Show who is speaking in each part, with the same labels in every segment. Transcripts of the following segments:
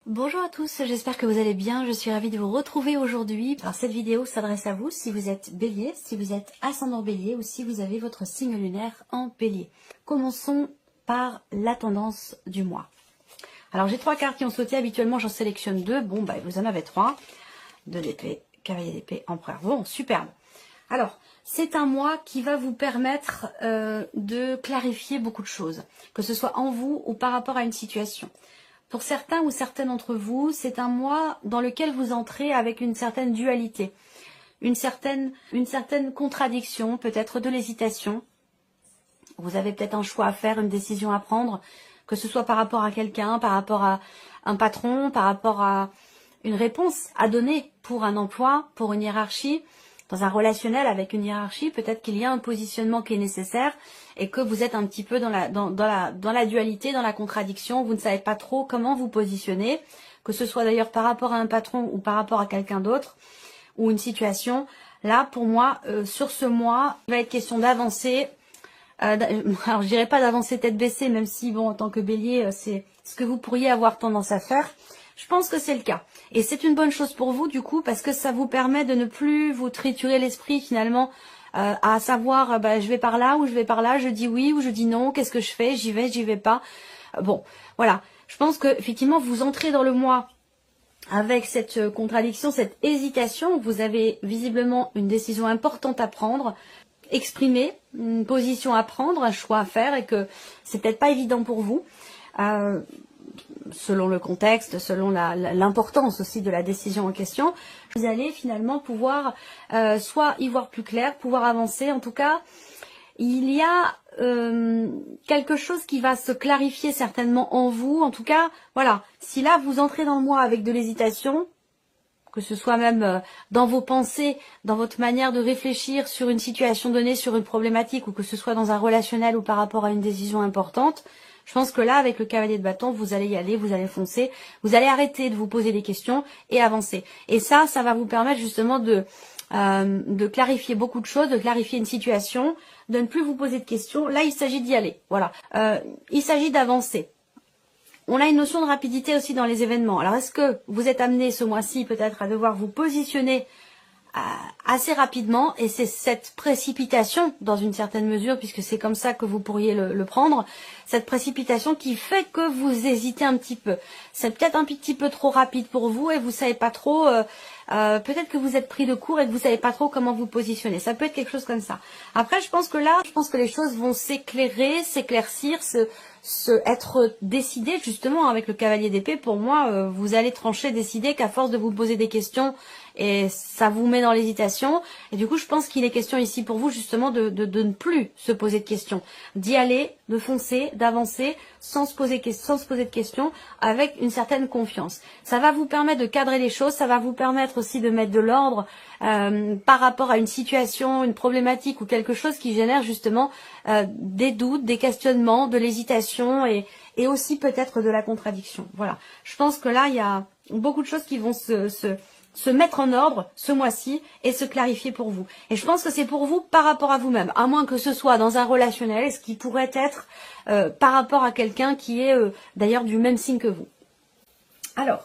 Speaker 1: Bonjour à tous, j'espère que vous allez bien, je suis ravie de vous retrouver aujourd'hui. Alors cette vidéo s'adresse à vous si vous êtes bélier, si vous êtes ascendant bélier ou si vous avez votre signe lunaire en bélier. Commençons par la tendance du mois. Alors j'ai 3 cartes qui ont sauté, habituellement j'en sélectionne 2, bon bah vous en avez 3. 2 d'épée, cavalier d'épée, empereur, bon superbe. Alors c'est un mois qui va vous permettre de clarifier beaucoup de choses, que ce soit en vous ou par rapport à une situation. Pour certains ou certaines d'entre vous, c'est un mois dans lequel vous entrez avec une certaine dualité, une certaine contradiction, peut-être de l'hésitation. Vous avez peut-être un choix à faire, une décision à prendre, que ce soit par rapport à quelqu'un, par rapport à un patron, par rapport à une réponse à donner pour un emploi, pour une hiérarchie. Dans un relationnel avec une hiérarchie, peut-être qu'il y a un positionnement qui est nécessaire et que vous êtes un petit peu dans la dualité, dans la contradiction. Vous ne savez pas trop comment vous positionner, que ce soit d'ailleurs par rapport à un patron ou par rapport à quelqu'un d'autre ou une situation. Là, pour moi, sur ce mois, il va être question d'avancer. Alors, je dirais pas d'avancer tête baissée, même si, bon, en tant que bélier, c'est ce que vous pourriez avoir tendance à faire. Je pense que c'est le cas. Et c'est une bonne chose pour vous, du coup, parce que ça vous permet de ne plus vous triturer l'esprit, finalement, à savoir, je vais par là ou je vais par là, je dis oui ou je dis non, qu'est-ce que je fais, j'y vais pas. Bon, voilà. Je pense que effectivement, vous entrez dans le mois avec cette contradiction, cette hésitation. Vous avez visiblement une décision importante à prendre, exprimer, une position à prendre, un choix à faire, et que c'est peut-être pas évident pour vous. Selon le contexte, selon l'importance aussi de la décision en question, vous allez finalement pouvoir soit y voir plus clair, pouvoir avancer. En tout cas, il y a quelque chose qui va se clarifier certainement en vous. En tout cas, voilà, si là vous entrez dans le mois avec de l'hésitation, que ce soit même dans vos pensées, dans votre manière de réfléchir sur une situation donnée, sur une problématique, ou que ce soit dans un relationnel ou par rapport à une décision importante, je pense que là, avec le cavalier de bâton, vous allez y aller, vous allez foncer, vous allez arrêter de vous poser des questions et avancer. Et ça va vous permettre justement de clarifier beaucoup de choses, de clarifier une situation, de ne plus vous poser de questions. Là, il s'agit d'y aller. Voilà. Il s'agit d'avancer. On a une notion de rapidité aussi dans les événements. Alors, est-ce que vous êtes amené ce mois-ci peut-être à devoir vous positionner assez rapidement, et c'est cette précipitation dans une certaine mesure, puisque c'est comme ça que vous pourriez le prendre, cette précipitation qui fait que vous hésitez un petit peu. C'est peut-être un petit peu trop rapide pour vous et vous savez pas trop, peut-être que vous êtes pris de court et que vous savez pas trop comment vous positionner. Ça peut être quelque chose comme ça. Après, je pense que les choses vont s'éclairer, s'éclaircir, être décidé justement avec le cavalier d'épée. Pour moi, vous allez trancher, décider qu'à force de vous poser des questions, et ça vous met dans l'hésitation. Et du coup, je pense qu'il est question ici pour vous justement de ne plus se poser de questions, d'y aller, de foncer, d'avancer sans se poser de questions, avec une certaine confiance. Ça va vous permettre de cadrer les choses, ça va vous permettre aussi de mettre de l'ordre par rapport à une situation, une problématique ou quelque chose qui génère justement des doutes, des questionnements, de l'hésitation et aussi peut-être de la contradiction. Voilà. Je pense que là, il y a beaucoup de choses qui vont se mettre en ordre ce mois-ci et se clarifier pour vous. Et je pense que c'est pour vous par rapport à vous-même, à moins que ce soit dans un relationnel, ce qui pourrait être par rapport à quelqu'un qui est d'ailleurs du même signe que vous. Alors,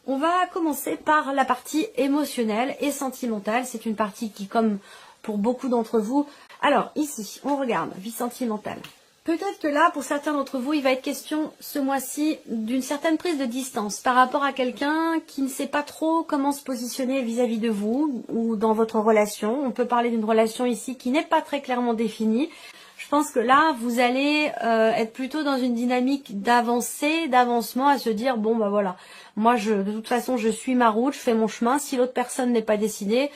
Speaker 1: on va commencer par la partie émotionnelle et sentimentale. C'est une partie qui, comme pour beaucoup d'entre vous... Alors, ici, on regarde, vie sentimentale. Peut-être que là, pour certains d'entre vous, il va être question ce mois-ci d'une certaine prise de distance par rapport à quelqu'un qui ne sait pas trop comment se positionner vis-à-vis de vous ou dans votre relation. On peut parler d'une relation ici qui n'est pas très clairement définie. Je pense que là, vous allez être plutôt dans une dynamique d'avancée, d'avancement, à se dire, bon, bah voilà, moi, de toute façon, je suis ma route, je fais mon chemin. Si l'autre personne n'est pas décidée,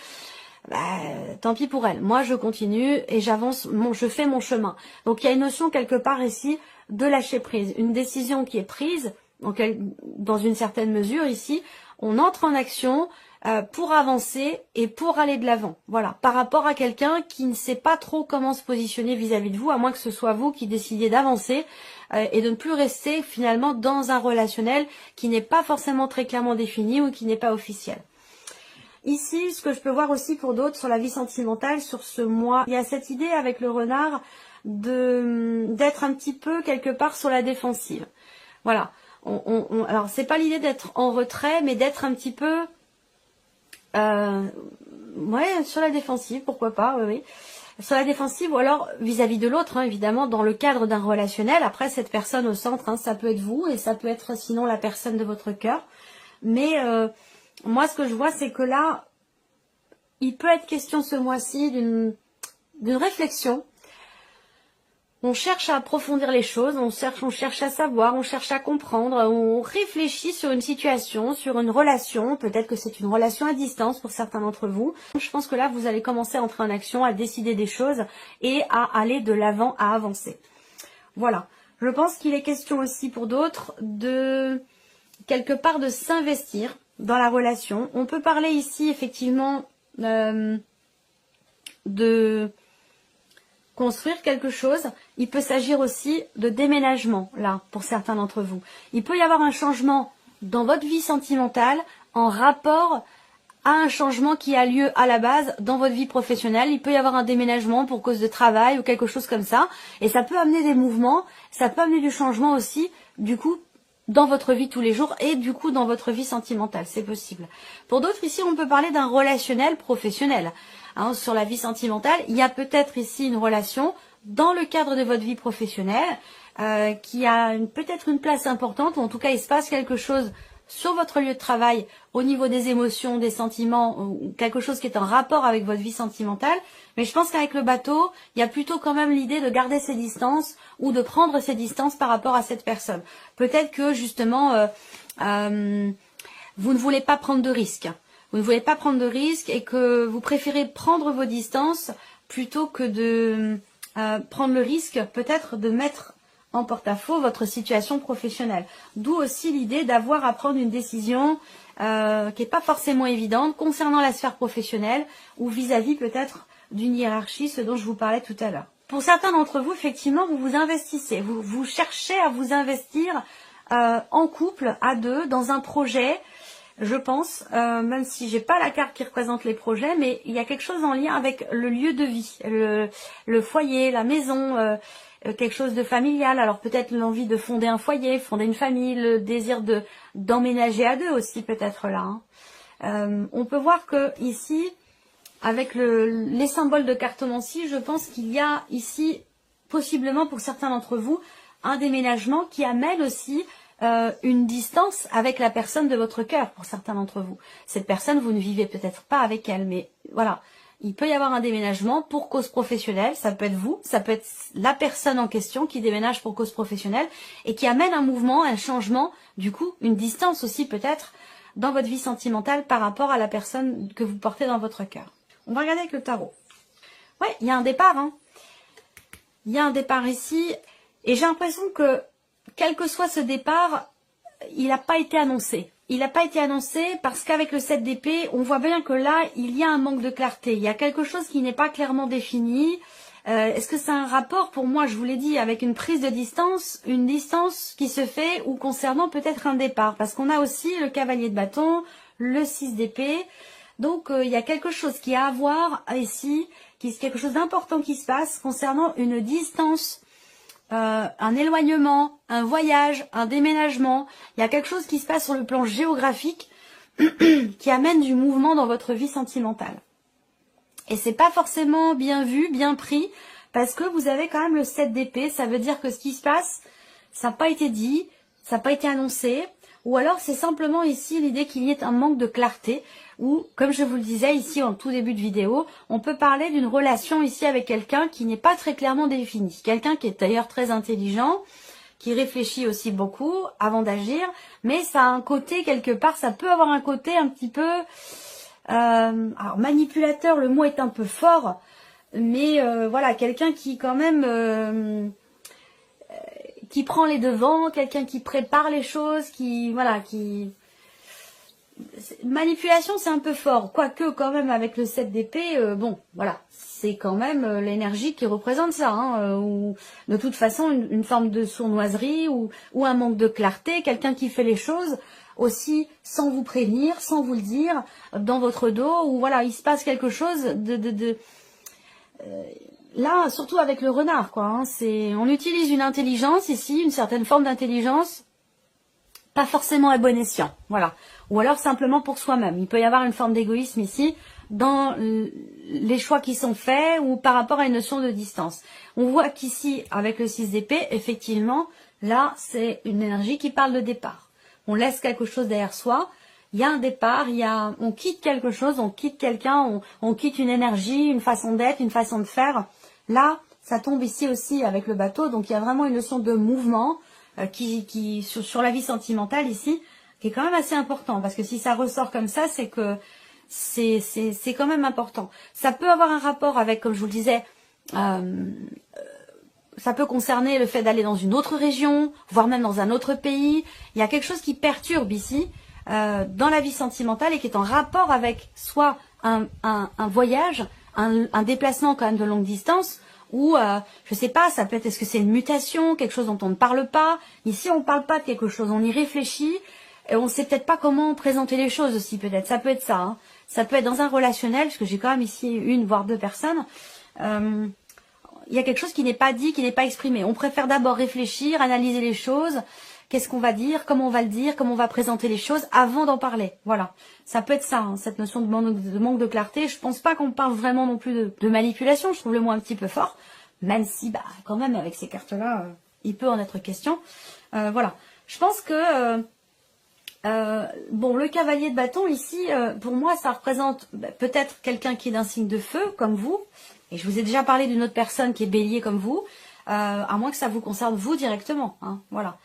Speaker 1: tant pis pour elle. Moi, je continue et j'avance, je fais mon chemin. Donc, il y a une notion quelque part ici de lâcher prise. Une décision qui est prise, donc dans une certaine mesure ici, on entre en action pour avancer et pour aller de l'avant. Voilà, par rapport à quelqu'un qui ne sait pas trop comment se positionner vis-à-vis de vous, à moins que ce soit vous qui décidiez d'avancer et de ne plus rester finalement dans un relationnel qui n'est pas forcément très clairement défini ou qui n'est pas officiel. Ici, ce que je peux voir aussi pour d'autres sur la vie sentimentale, sur ce mois, il y a cette idée avec le renard d'être un petit peu quelque part sur la défensive. Voilà. alors c'est pas l'idée d'être en retrait, mais d'être un petit peu ouais, sur la défensive, pourquoi pas, oui, oui. Sur la défensive, ou alors vis-à-vis de l'autre, hein, évidemment, dans le cadre d'un relationnel. Après, cette personne au centre, hein, ça peut être vous, et ça peut être sinon la personne de votre cœur. Mais moi, ce que je vois, c'est que là, il peut être question ce mois-ci d'une réflexion. On cherche à approfondir les choses, on cherche à savoir, on cherche à comprendre, on réfléchit sur une situation, sur une relation, peut-être que c'est une relation à distance pour certains d'entre vous. Je pense que là, vous allez commencer à entrer en action, à décider des choses et à aller de l'avant, à avancer. Voilà. Je pense qu'il est question aussi pour d'autres de, quelque part, de s'investir dans la relation. On peut parler ici, effectivement, de construire quelque chose. Il peut s'agir aussi de déménagement, là, pour certains d'entre vous. Il peut y avoir un changement dans votre vie sentimentale en rapport à un changement qui a lieu à la base dans votre vie professionnelle. Il peut y avoir un déménagement pour cause de travail ou quelque chose comme ça. Et ça peut amener des mouvements, ça peut amener du changement aussi, du coup, dans votre vie tous les jours et du coup dans votre vie sentimentale. C'est possible. Pour d'autres, ici, on peut parler d'un relationnel professionnel. Hein, sur la vie sentimentale, il y a peut-être ici une relation dans le cadre de votre vie professionnelle qui a peut-être une place importante, ou en tout cas il se passe quelque chose sur votre lieu de travail au niveau des émotions, des sentiments, ou quelque chose qui est en rapport avec votre vie sentimentale. Mais je pense qu'avec le bateau, il y a plutôt quand même l'idée de garder ses distances ou de prendre ses distances par rapport à cette personne. Peut-être que justement, vous ne voulez pas prendre de risques. Vous ne voulez pas prendre de risques et que vous préférez prendre vos distances plutôt que de prendre le risque peut-être de mettre en porte-à-faux votre situation professionnelle. D'où aussi l'idée d'avoir à prendre une décision qui n'est pas forcément évidente concernant la sphère professionnelle ou vis-à-vis peut-être d'une hiérarchie, ce dont je vous parlais tout à l'heure. Pour certains d'entre vous, effectivement, vous vous investissez, vous cherchez à vous investir en couple, à deux, dans un projet. Je pense, même si j'ai pas la carte qui représente les projets, mais il y a quelque chose en lien avec le lieu de vie, le foyer, la maison, quelque chose de familial. Alors peut-être l'envie de fonder un foyer, fonder une famille, le désir d'emménager à deux aussi peut-être là. Hein. On peut voir que ici, avec les symboles de cartomancie, je pense qu'il y a ici, possiblement pour certains d'entre vous, un déménagement qui amène aussi une distance avec la personne de votre cœur pour certains d'entre vous. Cette personne, vous ne vivez peut-être pas avec elle, mais voilà, il peut y avoir un déménagement pour cause professionnelle, ça peut être vous, ça peut être la personne en question qui déménage pour cause professionnelle et qui amène un mouvement, un changement, du coup, une distance aussi peut-être dans votre vie sentimentale par rapport à la personne que vous portez dans votre cœur. On va regarder avec le tarot. Ouais, il y a un départ, hein. Il y a un départ ici et j'ai l'impression que quel que soit ce départ, il n'a pas été annoncé. Il n'a pas été annoncé parce qu'avec le 7 d'épée, on voit bien que là, il y a un manque de clarté. Il y a quelque chose qui n'est pas clairement défini. Est-ce que c'est un rapport, pour moi, je vous l'ai dit, avec une prise de distance, une distance qui se fait ou concernant peut-être un départ? Parce qu'on a aussi le cavalier de bâton, le 6 d'épée. Donc, il y a quelque chose qui a à voir ici, quelque chose d'important qui se passe concernant une distance, un éloignement, un voyage, un déménagement. Il y a quelque chose qui se passe sur le plan géographique qui amène du mouvement dans votre vie sentimentale. Et c'est pas forcément bien vu, bien pris, parce que vous avez quand même le 7 d'épée. Ça veut dire que ce qui se passe, ça n'a pas été dit, ça n'a pas été annoncé. Ou alors c'est simplement ici l'idée qu'il y ait un manque de clarté. Ou, comme je vous le disais ici en tout début de vidéo, on peut parler d'une relation ici avec quelqu'un qui n'est pas très clairement défini. Quelqu'un qui est d'ailleurs très intelligent, qui réfléchit aussi beaucoup avant d'agir, mais ça a un côté quelque part, ça peut avoir un côté un petit peu... alors manipulateur, le mot est un peu fort, mais voilà, quelqu'un qui quand même... qui prend les devants, quelqu'un qui prépare les choses, qui... voilà, qui... Manipulation, c'est un peu fort, quoique quand même avec le 7 d'épée, bon, voilà, c'est quand même l'énergie qui représente ça, hein, ou de toute façon une forme de sournoiserie ou un manque de clarté, quelqu'un qui fait les choses aussi sans vous prévenir, sans vous le dire, dans votre dos, ou voilà, il se passe quelque chose là, surtout avec le renard, quoi, hein, on utilise une intelligence ici, une certaine forme d'intelligence, pas forcément à bon escient, voilà. Ou alors simplement pour soi-même. Il peut y avoir une forme d'égoïsme ici dans les choix qui sont faits ou par rapport à une notion de distance. On voit qu'ici, avec le 6 d'épée, effectivement, là, c'est une énergie qui parle de départ. On laisse quelque chose derrière soi. Il y a un départ, on quitte quelque chose, on quitte quelqu'un, on quitte une énergie, une façon d'être, une façon de faire. Là, ça tombe ici aussi avec le bateau, donc il y a vraiment une notion de mouvement sur la vie sentimentale ici, qui est quand même assez important, parce que si ça ressort comme ça, c'est que c'est quand même important. Ça peut avoir un rapport avec, comme je vous le disais, ça peut concerner le fait d'aller dans une autre région, voire même dans un autre pays. Il y a quelque chose qui perturbe ici, dans la vie sentimentale et qui est en rapport avec soit un voyage, un déplacement quand même de longue distance, ou je sais pas, ça peut être, est-ce que c'est une mutation, quelque chose dont on ne parle pas. Ici, on ne parle pas de quelque chose, on y réfléchit, et on sait peut-être pas comment présenter les choses aussi, peut-être. Ça peut être ça, hein. Ça peut être dans un relationnel, parce que j'ai quand même ici une, voire deux personnes. Il y a quelque chose qui n'est pas dit, qui n'est pas exprimé. On préfère d'abord réfléchir, analyser les choses. Qu'est-ce qu'on va dire, comment on va le dire, comment on va présenter les choses avant d'en parler. Voilà, ça peut être ça, hein, cette notion de manque de clarté. Je pense pas qu'on parle vraiment non plus de manipulation, je trouve le mot un petit peu fort, même si, quand même, avec ces cartes-là, il peut en être question. Voilà, je pense que, bon, le cavalier de bâton ici, pour moi, ça représente peut-être quelqu'un qui est d'un signe de feu, comme vous, et je vous ai déjà parlé d'une autre personne qui est bélier comme vous, à moins que ça vous concerne vous directement, hein, voilà.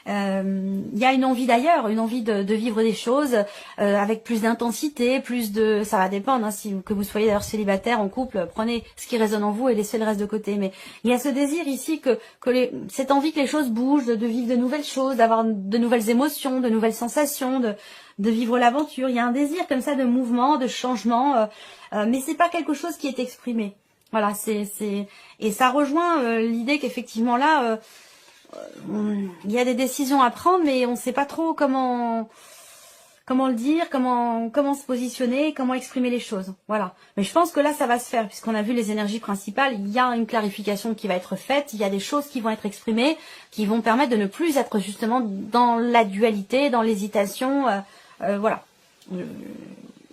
Speaker 1: Il y a une envie d'ailleurs, une envie de vivre des choses avec plus d'intensité, plus de... Ça va dépendre, hein, que vous soyez d'ailleurs célibataire, en couple, prenez ce qui résonne en vous et laissez le reste de côté. Mais il y a ce désir ici, cette envie que les choses bougent, de vivre de nouvelles choses, d'avoir de nouvelles émotions, de nouvelles sensations, de vivre l'aventure. Il y a un désir comme ça de mouvement, de changement, mais c'est pas quelque chose qui est exprimé. Voilà, et ça rejoint l'idée qu'effectivement là... il y a des décisions à prendre, mais on ne sait pas trop comment le dire, comment se positionner, comment exprimer les choses. Voilà. Mais je pense que là, ça va se faire, puisqu'on a vu les énergies principales. Il y a une clarification qui va être faite. Il y a des choses qui vont être exprimées, qui vont permettre de ne plus être justement dans la dualité, dans l'hésitation. Voilà. Il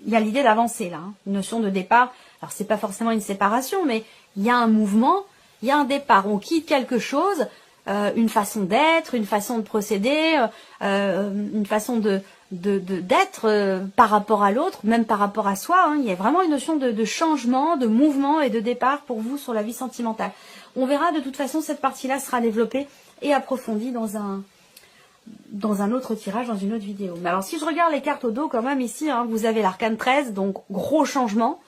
Speaker 1: y a l'idée d'avancer là, hein. Une notion de départ. Alors, c'est pas forcément une séparation, mais il y a un mouvement, il y a un départ. On quitte quelque chose. Une façon d'être, une façon de procéder, une façon d'être par rapport à l'autre, même par rapport à soi. Hein. Il y a vraiment une notion de changement, de mouvement et de départ pour vous sur la vie sentimentale. On verra, de toute façon, cette partie-là sera développée et approfondie dans un autre tirage, dans une autre vidéo. Mais alors, si je regarde les cartes au dos, quand même, ici, hein, vous avez l'arcane 13, donc gros changement.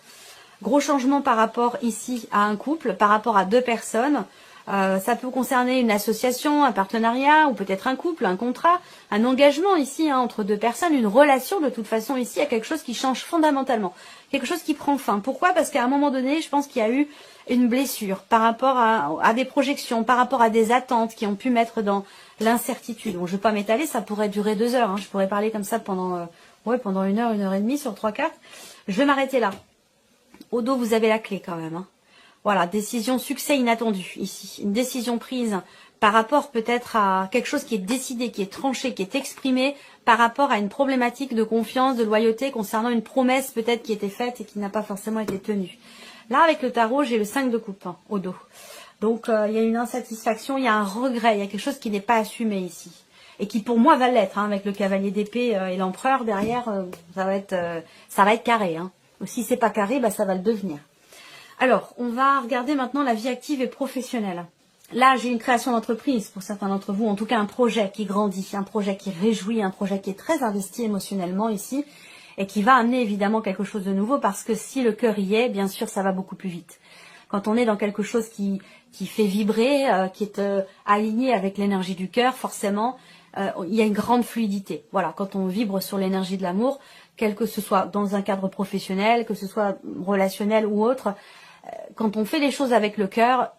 Speaker 1: Gros changement par rapport ici à un couple, par rapport à deux personnes. Ça peut concerner une association, un partenariat, ou peut-être un couple, un contrat, un engagement ici, hein, entre deux personnes, une relation. De toute façon, ici, il y a quelque chose qui change fondamentalement, quelque chose qui prend fin. Pourquoi? Parce qu'à un moment donné, je pense qu'il y a eu une blessure par rapport à des projections, par rapport à des attentes qui ont pu mettre dans l'incertitude. Bon, je ne vais pas m'étaler, ça pourrait durer 2 heures. Hein. Je pourrais parler comme ça pendant 1 heure, 1 heure et demie sur 3 cartes. Je vais m'arrêter là. Au dos, vous avez la clé quand même, hein. Voilà, décision, succès inattendu ici. Une décision prise par rapport peut-être à quelque chose qui est décidé, qui est tranché, qui est exprimé par rapport à une problématique de confiance, de loyauté concernant une promesse peut-être qui était faite et qui n'a pas forcément été tenue. Là, avec le tarot, j'ai le 5 de coupe hein, au dos. Donc, il y a une insatisfaction, il y a un regret, il y a quelque chose qui n'est pas assumé ici. Et qui pour moi va l'être, hein, avec le cavalier d'épée et l'empereur derrière, ça va être carré. Hein. Si c'est pas carré, ça va le devenir. Alors, on va regarder maintenant la vie active et professionnelle. Là, j'ai une création d'entreprise pour certains d'entre vous, en tout cas un projet qui grandit, un projet qui réjouit, un projet qui est très investi émotionnellement ici et qui va amener évidemment quelque chose de nouveau parce que si le cœur y est, bien sûr, ça va beaucoup plus vite. Quand on est dans quelque chose qui fait vibrer, qui est aligné avec l'énergie du cœur, forcément, il y a une grande fluidité. Voilà, quand on vibre sur l'énergie de l'amour, quel que ce soit dans un cadre professionnel, que ce soit relationnel ou autre, quand on fait les choses avec le cœur,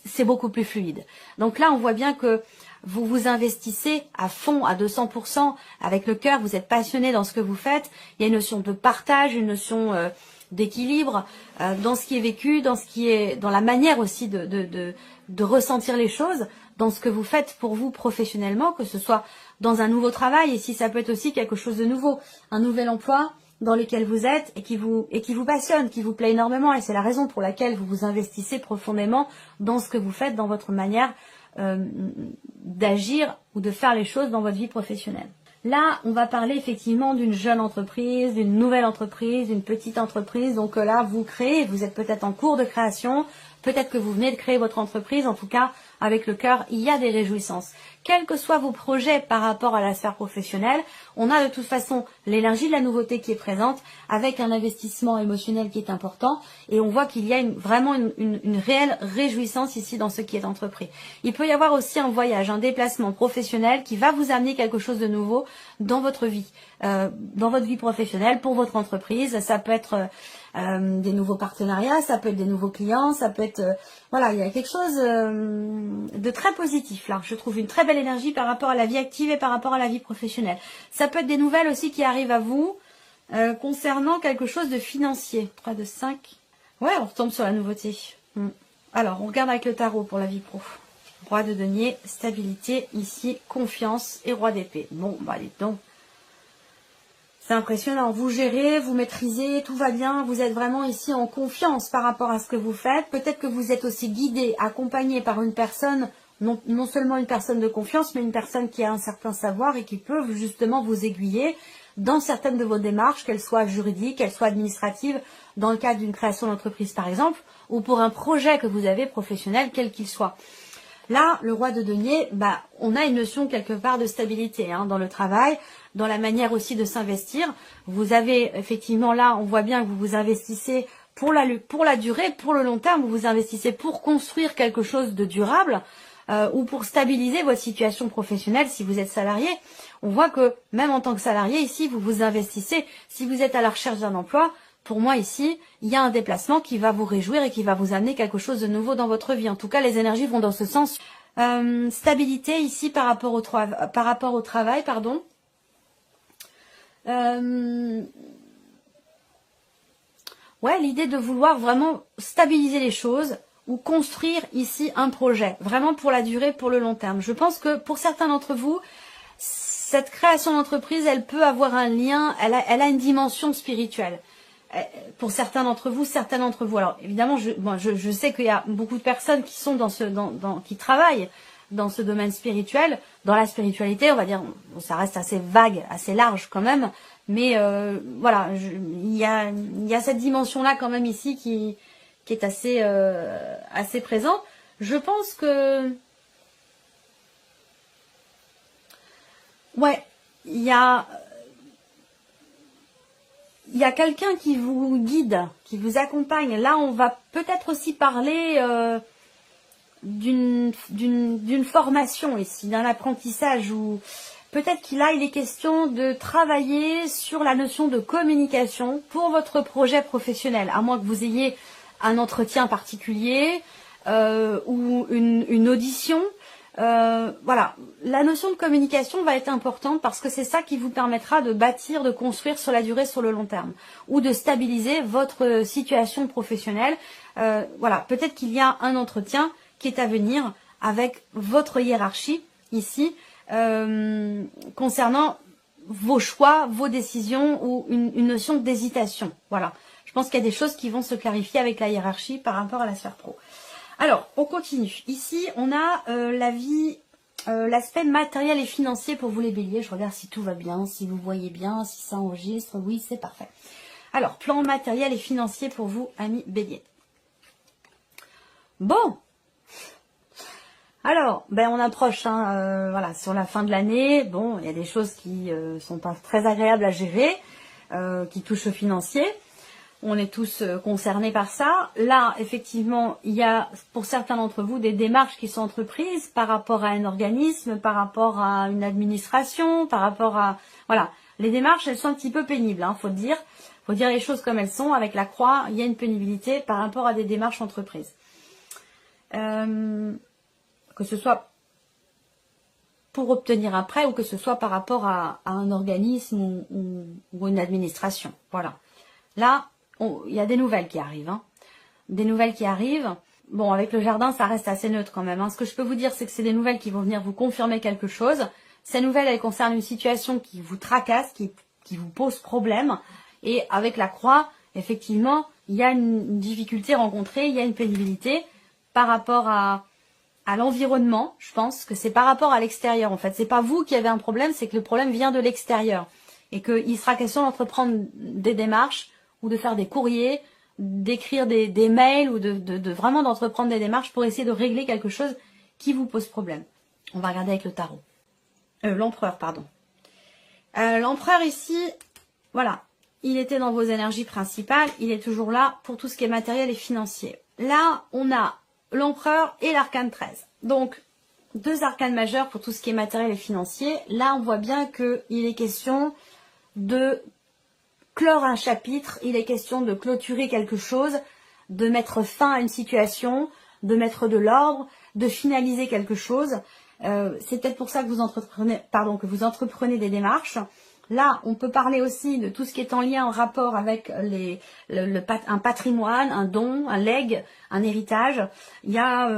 Speaker 1: c'est beaucoup plus fluide. Donc là, on voit bien que vous vous investissez à fond, à 200%, avec le cœur, vous êtes passionné dans ce que vous faites. Il y a une notion de partage, une notion d'équilibre dans ce qui est vécu, dans la manière aussi de ressentir les choses. dans ce que vous faites pour vous professionnellement, que ce soit dans un nouveau travail, et si ça peut être aussi quelque chose de nouveau, un nouvel emploi dans lequel vous êtes et qui vous passionne, qui vous plaît énormément, et c'est la raison pour laquelle vous vous investissez profondément dans ce que vous faites, dans votre manière d'agir ou de faire les choses dans votre vie professionnelle. Là, on va parler effectivement d'une jeune entreprise, d'une nouvelle entreprise, d'une petite entreprise. Donc là, vous créez, vous êtes peut-être en cours de création, peut-être que vous venez de créer votre entreprise. En tout cas, avec le cœur, il y a des réjouissances. Quels que soient vos projets par rapport à la sphère professionnelle, on a de toute façon l'énergie de la nouveauté qui est présente, avec un investissement émotionnel qui est important. Et on voit qu'il y a vraiment une réelle réjouissance ici dans ce qui est entrepris. Il peut y avoir aussi un voyage, un déplacement professionnel qui va vous amener quelque chose de nouveau dans votre vie professionnelle, pour votre entreprise. Ça peut être des nouveaux partenariats, ça peut être des nouveaux clients, ça peut être voilà, il y a quelque chose de très positif là. Je trouve une très belle énergie par rapport à la vie active et par rapport à la vie professionnelle. Ça peut être des nouvelles aussi qui arrivent à vous concernant quelque chose de financier. 3 de 5. Ouais, on retombe sur la nouveauté. Alors, on regarde avec le tarot pour la vie pro. Roi de denier, stabilité, ici, confiance et roi d'épée. Bon, bah allez donc. C'est impressionnant, vous gérez, vous maîtrisez, tout va bien, vous êtes vraiment ici en confiance par rapport à ce que vous faites. Peut-être que vous êtes aussi guidé, accompagné par une personne, non seulement une personne de confiance, mais une personne qui a un certain savoir et qui peut justement vous aiguiller dans certaines de vos démarches, qu'elles soient juridiques, qu'elles soient administratives, dans le cadre d'une création d'entreprise par exemple, ou pour un projet que vous avez professionnel, quel qu'il soit. Là, le roi de denier, bah, on a une notion quelque part de stabilité dans le travail, dans la manière aussi de s'investir. Vous avez effectivement là, on voit bien que vous vous investissez pour la durée, pour le long terme, vous vous investissez pour construire quelque chose de durable ou pour stabiliser votre situation professionnelle si vous êtes salarié. On voit que même en tant que salarié, ici, vous vous investissez. Si vous êtes à la recherche d'un emploi, pour moi ici, il y a un déplacement qui va vous réjouir et qui va vous amener quelque chose de nouveau dans votre vie. En tout cas, les énergies vont dans ce sens. Stabilité ici par rapport au travail, pardon. Ouais, l'idée de vouloir vraiment stabiliser les choses ou construire ici un projet, vraiment pour la durée, pour le long terme. Je pense que pour certains d'entre vous, cette création d'entreprise, elle peut avoir un lien, elle a une dimension spirituelle. Pour certains d'entre vous, Alors évidemment, je sais qu'il y a beaucoup de personnes qui sont qui travaillent dans ce domaine spirituel, dans la spiritualité, on va dire, ça reste assez vague, assez large quand même, mais voilà, il y a cette dimension-là quand même ici qui est assez présente. Je pense que ouais, il y a quelqu'un qui vous guide, qui vous accompagne. Là, on va peut-être aussi parler d'une formation ici, d'un apprentissage où peut-être qu'il est question de travailler sur la notion de communication pour votre projet professionnel, à moins que vous ayez un entretien particulier ou une audition. Voilà, la notion de communication va être importante parce que c'est ça qui vous permettra de bâtir, de construire sur la durée, sur le long terme, ou de stabiliser votre situation professionnelle. Voilà, peut-être qu'il y a un entretien qui est à venir avec votre hiérarchie ici, concernant vos choix, vos décisions ou une notion d'hésitation. Voilà, je pense qu'il y a des choses qui vont se clarifier avec la hiérarchie par rapport à la sphère pro. Alors, on continue. Ici, on a l'aspect matériel et financier pour vous les béliers. Je regarde si tout va bien, si vous voyez bien, si ça enregistre. Oui, c'est parfait. Alors, plan matériel et financier pour vous, amis béliers. Bon. Alors, on approche, voilà, sur la fin de l'année. Bon, il y a des choses qui sont pas très agréables à gérer, qui touchent au financier. On est tous concernés par ça. Là, effectivement, il y a pour certains d'entre vous des démarches qui sont entreprises par rapport à un organisme, par rapport à une administration, par rapport à... Voilà, les démarches, elles sont un petit peu pénibles, faut le dire. Faut dire les choses comme elles sont. Avec la croix, il y a une pénibilité par rapport à des démarches entreprises. Que ce soit pour obtenir un prêt ou que ce soit par rapport à un organisme ou une administration. Voilà. Là, il y a des nouvelles qui arrivent. Des nouvelles qui arrivent. Bon, avec le jardin, ça reste assez neutre quand même, hein. Ce que je peux vous dire, c'est que c'est des nouvelles qui vont venir vous confirmer quelque chose. Ces nouvelles, elles concernent une situation qui vous tracasse, qui vous pose problème. Et avec la croix, effectivement, il y a une difficulté rencontrée, il y a une pénibilité par rapport à l'environnement. Je pense que c'est par rapport à l'extérieur. En fait, c'est pas vous qui avez un problème, c'est que le problème vient de l'extérieur. Et qu'il sera question d'entreprendre des démarches ou de faire des courriers, d'écrire des mails ou de vraiment d'entreprendre des démarches pour essayer de régler quelque chose qui vous pose problème. On va regarder avec le tarot. L'empereur, pardon. L'empereur ici, voilà, il était dans vos énergies principales, il est toujours là pour tout ce qui est matériel et financier. Là, on a l'empereur et l'arcane 13. Donc, deux arcanes majeurs pour tout ce qui est matériel et financier. Là, on voit bien qu'il est question de clore un chapitre, il est question de clôturer quelque chose, de mettre fin à une situation, de mettre de l'ordre, de finaliser quelque chose. C'est peut-être pour ça que vous entreprenez des démarches. Là, on peut parler aussi de tout ce qui est en lien, en rapport avec un patrimoine, un don, un legs, un héritage. Il y a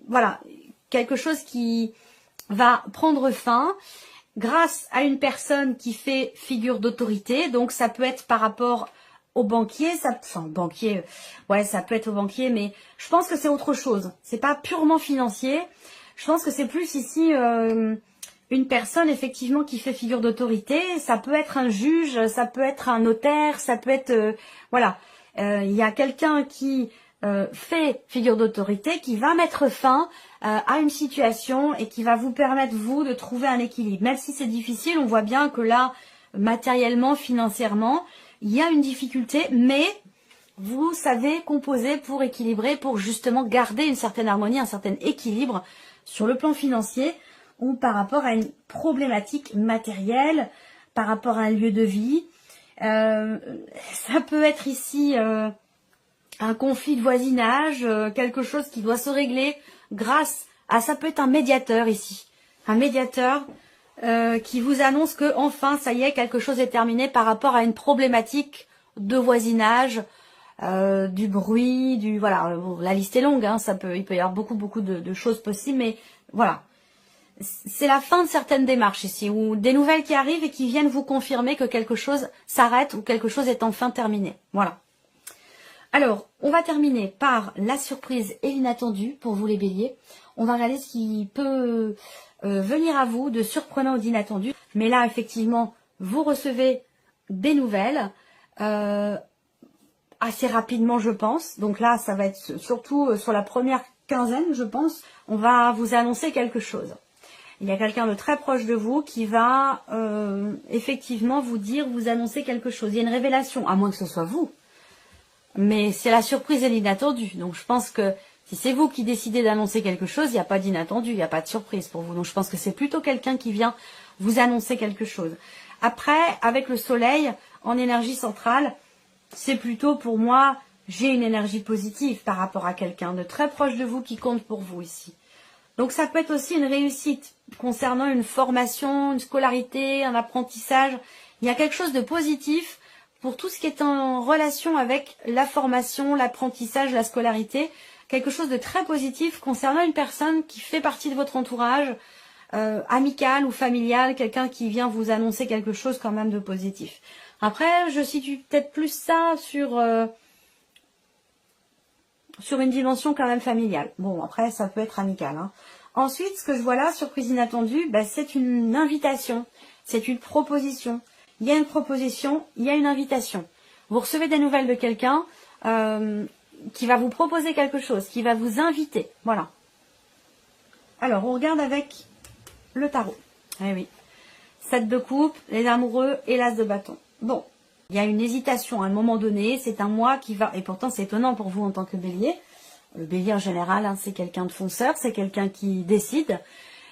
Speaker 1: voilà, quelque chose qui va prendre fin grâce à une personne qui fait figure d'autorité. Donc ça peut être par rapport au banquier, ça peut être au banquier, mais je pense que c'est autre chose. C'est pas purement financier. Je pense que c'est plus ici une personne effectivement qui fait figure d'autorité. Ça peut être un juge, ça peut être un notaire, ça peut être voilà. Il y a quelqu'un qui fait figure d'autorité, qui va mettre fin à une situation et qui va vous permettre, vous, de trouver un équilibre. Même si c'est difficile, on voit bien que là, matériellement, financièrement, il y a une difficulté, mais vous savez composer pour équilibrer, pour justement garder une certaine harmonie, un certain équilibre sur le plan financier ou par rapport à une problématique matérielle, par rapport à un lieu de vie. Ça peut être ici un conflit de voisinage, quelque chose qui doit se régler grâce à, ça peut être un médiateur ici, un médiateur qui vous annonce que enfin ça y est, quelque chose est terminé par rapport à une problématique de voisinage, du bruit, voilà, la liste est longue, hein, il peut y avoir beaucoup de choses possibles, mais voilà, c'est la fin de certaines démarches ici, ou des nouvelles qui arrivent et qui viennent vous confirmer que quelque chose s'arrête ou quelque chose est enfin terminé. Voilà. Alors, on va terminer par la surprise et l'inattendu pour vous les béliers. On va regarder ce qui peut venir à vous de surprenant ou d'inattendu. Mais là, effectivement, vous recevez des nouvelles assez rapidement, je pense. Donc là, ça va être surtout sur la première quinzaine, je pense. On va vous annoncer quelque chose. Il y a quelqu'un de très proche de vous qui va effectivement vous annoncer quelque chose. Il y a une révélation, à moins que ce soit vous. Mais c'est la surprise et l'inattendu. Donc je pense que si c'est vous qui décidez d'annoncer quelque chose, il n'y a pas d'inattendu, il n'y a pas de surprise pour vous. Donc je pense que c'est plutôt quelqu'un qui vient vous annoncer quelque chose. Après, avec le soleil en énergie centrale, c'est plutôt pour moi, j'ai une énergie positive par rapport à quelqu'un de très proche de vous qui compte pour vous ici. Donc ça peut être aussi une réussite concernant une formation, une scolarité, un apprentissage. Il y a quelque chose de positif pour tout ce qui est en relation avec la formation, l'apprentissage, la scolarité, quelque chose de très positif concernant une personne qui fait partie de votre entourage, amical ou familial, quelqu'un qui vient vous annoncer quelque chose quand même de positif. Après, je situe peut-être plus ça sur une dimension quand même familiale. Bon, après, ça peut être amical, hein. Ensuite, ce que je vois là, surprise inattendue, c'est une invitation, c'est une proposition. Il y a une proposition, il y a une invitation. Vous recevez des nouvelles de quelqu'un qui va vous proposer quelque chose, qui va vous inviter. Voilà. Alors, on regarde avec le tarot. Eh oui. 7 de coupe, les amoureux et l'as de bâton. Bon, il y a une hésitation à un moment donné. C'est un mois qui va... Et pourtant, c'est étonnant pour vous en tant que bélier. Le bélier, en général, hein, c'est quelqu'un de fonceur. C'est quelqu'un qui décide.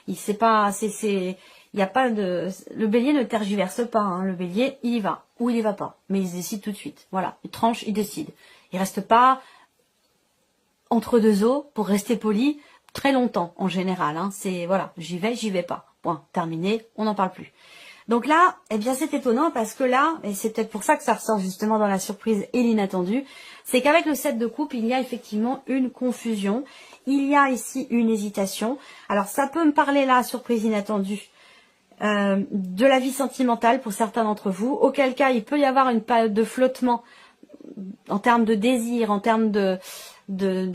Speaker 1: Il sait pas... Il y a pas de... Le bélier ne tergiverse pas, hein. Le bélier, il y va. Ou il y va pas. Mais il décide tout de suite. Voilà. Il tranche, il décide. Il reste pas entre deux eaux, pour rester poli, très longtemps, en général, hein. C'est, voilà, j'y vais pas. Point. Terminé. On n'en parle plus. Donc là, eh bien c'est étonnant parce que là, et c'est peut-être pour ça que ça ressort justement dans la surprise et l'inattendu, c'est qu'avec le 7 de coupe, il y a effectivement une confusion, il y a ici une hésitation. Alors ça peut me parler là, surprise inattendue, de la vie sentimentale pour certains d'entre vous, auquel cas il peut y avoir une période de flottement en termes de désir, en termes de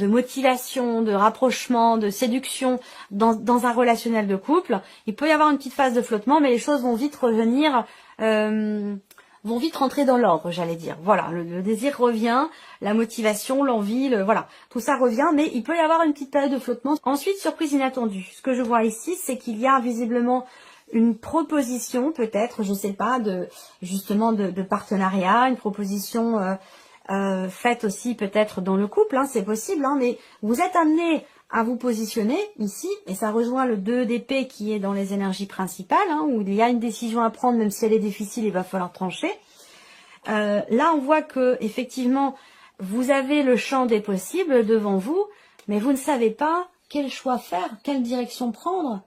Speaker 1: motivation, de rapprochement, de séduction dans un relationnel de couple. Il peut y avoir une petite phase de flottement, mais les choses vont vite revenir, vont vite rentrer dans l'ordre, j'allais dire. Voilà, le désir revient, la motivation, l'envie, voilà, tout ça revient, mais il peut y avoir une petite période de flottement. Ensuite, surprise inattendue. Ce que je vois ici, c'est qu'il y a visiblement une proposition, peut-être, je sais pas, justement de partenariat, une proposition faite aussi peut-être dans le couple, hein, c'est possible, hein, mais vous êtes amené à vous positionner ici, et ça rejoint le 2 d'épée qui est dans les énergies principales, hein, où il y a une décision à prendre, même si elle est difficile, il va falloir trancher. Là, on voit que effectivement, vous avez le champ des possibles devant vous, mais vous ne savez pas quel choix faire, quelle direction prendre,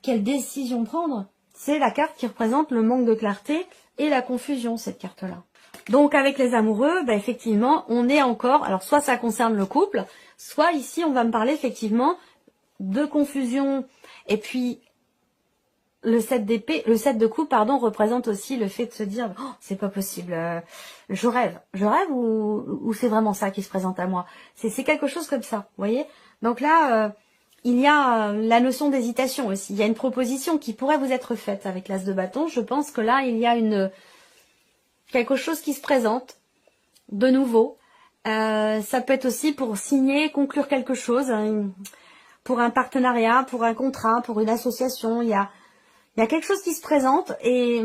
Speaker 1: quelle décision prendre. C'est la carte qui représente le manque de clarté et la confusion, cette carte-là. Donc avec les amoureux, bah, effectivement, on est encore, alors soit ça concerne le couple, soit ici on va me parler effectivement de confusion, et puis le 7 d'épée, le 7 de coupe, pardon, représente aussi le fait de se dire oh, c'est pas possible, je rêve ou c'est vraiment ça qui se présente à moi. C'est quelque chose comme ça, vous voyez. Donc là, il y a la notion d'hésitation aussi. Il y a une proposition qui pourrait vous être faite avec l'as de bâton. Je pense que là, il y a quelque chose qui se présente de nouveau. Ça peut être aussi pour signer, conclure quelque chose, hein, pour un partenariat, pour un contrat, pour une association. Il y a quelque chose qui se présente et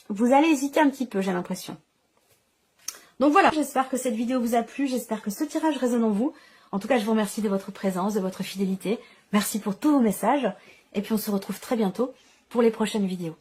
Speaker 1: vous allez hésiter un petit peu, j'ai l'impression. Donc voilà, j'espère que cette vidéo vous a plu, j'espère que ce tirage résonne en vous. En tout cas, je vous remercie de votre présence, de votre fidélité. Merci pour tous vos messages. Et puis on se retrouve très bientôt pour les prochaines vidéos.